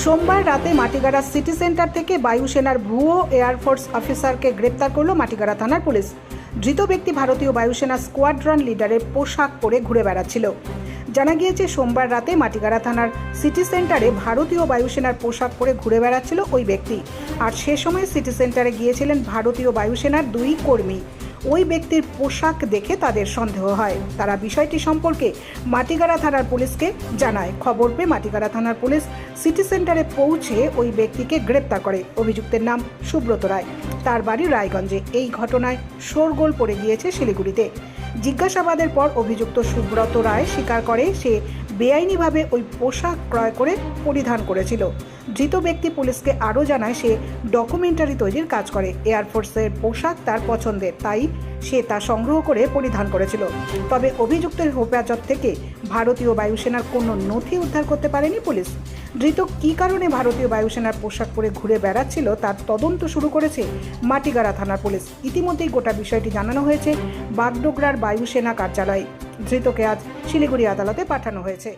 সোমবার রাতে Matigara city centre থেকে বায়ুসেনার ভুয়ো এয়ারফোর্স অফিসারকে গ্রেপ্তার করল মাটিগাড়া থানার পুলিশ। ধৃত ব্যক্তি ভারতীয় বায়ুসেনা স্কোয়াড্রন লিডারের পোশাক পরে ঘুরে বেড়াচ্ছিল। জানা গিয়েছে, সোমবার রাতে মাটিগাড়া থানার সিটি সেন্টারে ভারতীয় বায়ুসেনার পোশাক পরে ঘুরে বেড়াচ্ছিল ওই ব্যক্তি। আর সে সময় সিটি সেন্টারে গিয়েছিলেন ভারতীয় বায়ুসেনার 2 কর্মী। ওই ব্যক্তির পোশাক দেখে তাদের সন্দেহ হয়। তারা বিষয়টি সম্পর্কে মাটিগাড়া থানার পুলিশকে জানায়। খবর পেয়ে মাটিগাড়া থানার পুলিশ সিটি সেন্টারে পৌঁছে ওই ব্যক্তিকে গ্রেপ্তার করে। অভিযুক্তের নাম সুব্রত রায়, তার বাড়ি রায়গঞ্জে। এই ঘটনায় শোরগোল পড়ে গিয়েছে শিলিগুড়িতে। জিজ্ঞাসাবাদের পর অভিযুক্ত সুব্রত রায় স্বীকার করে সে বেআইনিভাবে ওই পোশাক ক্রয় করে পরিধান করেছিল। ধৃত ব্যক্তি পুলিশকে আরও জানায় সে ডকুমেন্টারি তৈরির কাজ করে। এয়ারফোর্সের পোশাক তার পছন্দের, তাই সে তা সংগ্রহ করে পরিধান করেছিল। তবে অভিযুক্তের হেফাজত থেকে ভারতীয় বায়ুসেনার কোনো নথি উদ্ধার করতে পারেনি পুলিশ। ধৃত কী কারণে ভারতীয় বায়ুসেনার পোশাক পরে ঘুরে বেড়াচ্ছিল তার তদন্ত শুরু করেছে মাটিগাড়া থানার পুলিশ। ইতিমধ্যেই গোটা বিষয়টি জানানো হয়েছে বাগডোগরার বায়ুসেনা কার্যালয়ে। ধৃতকে আজ শিলিগুড়ি আদালতে পাঠানো হয়েছে।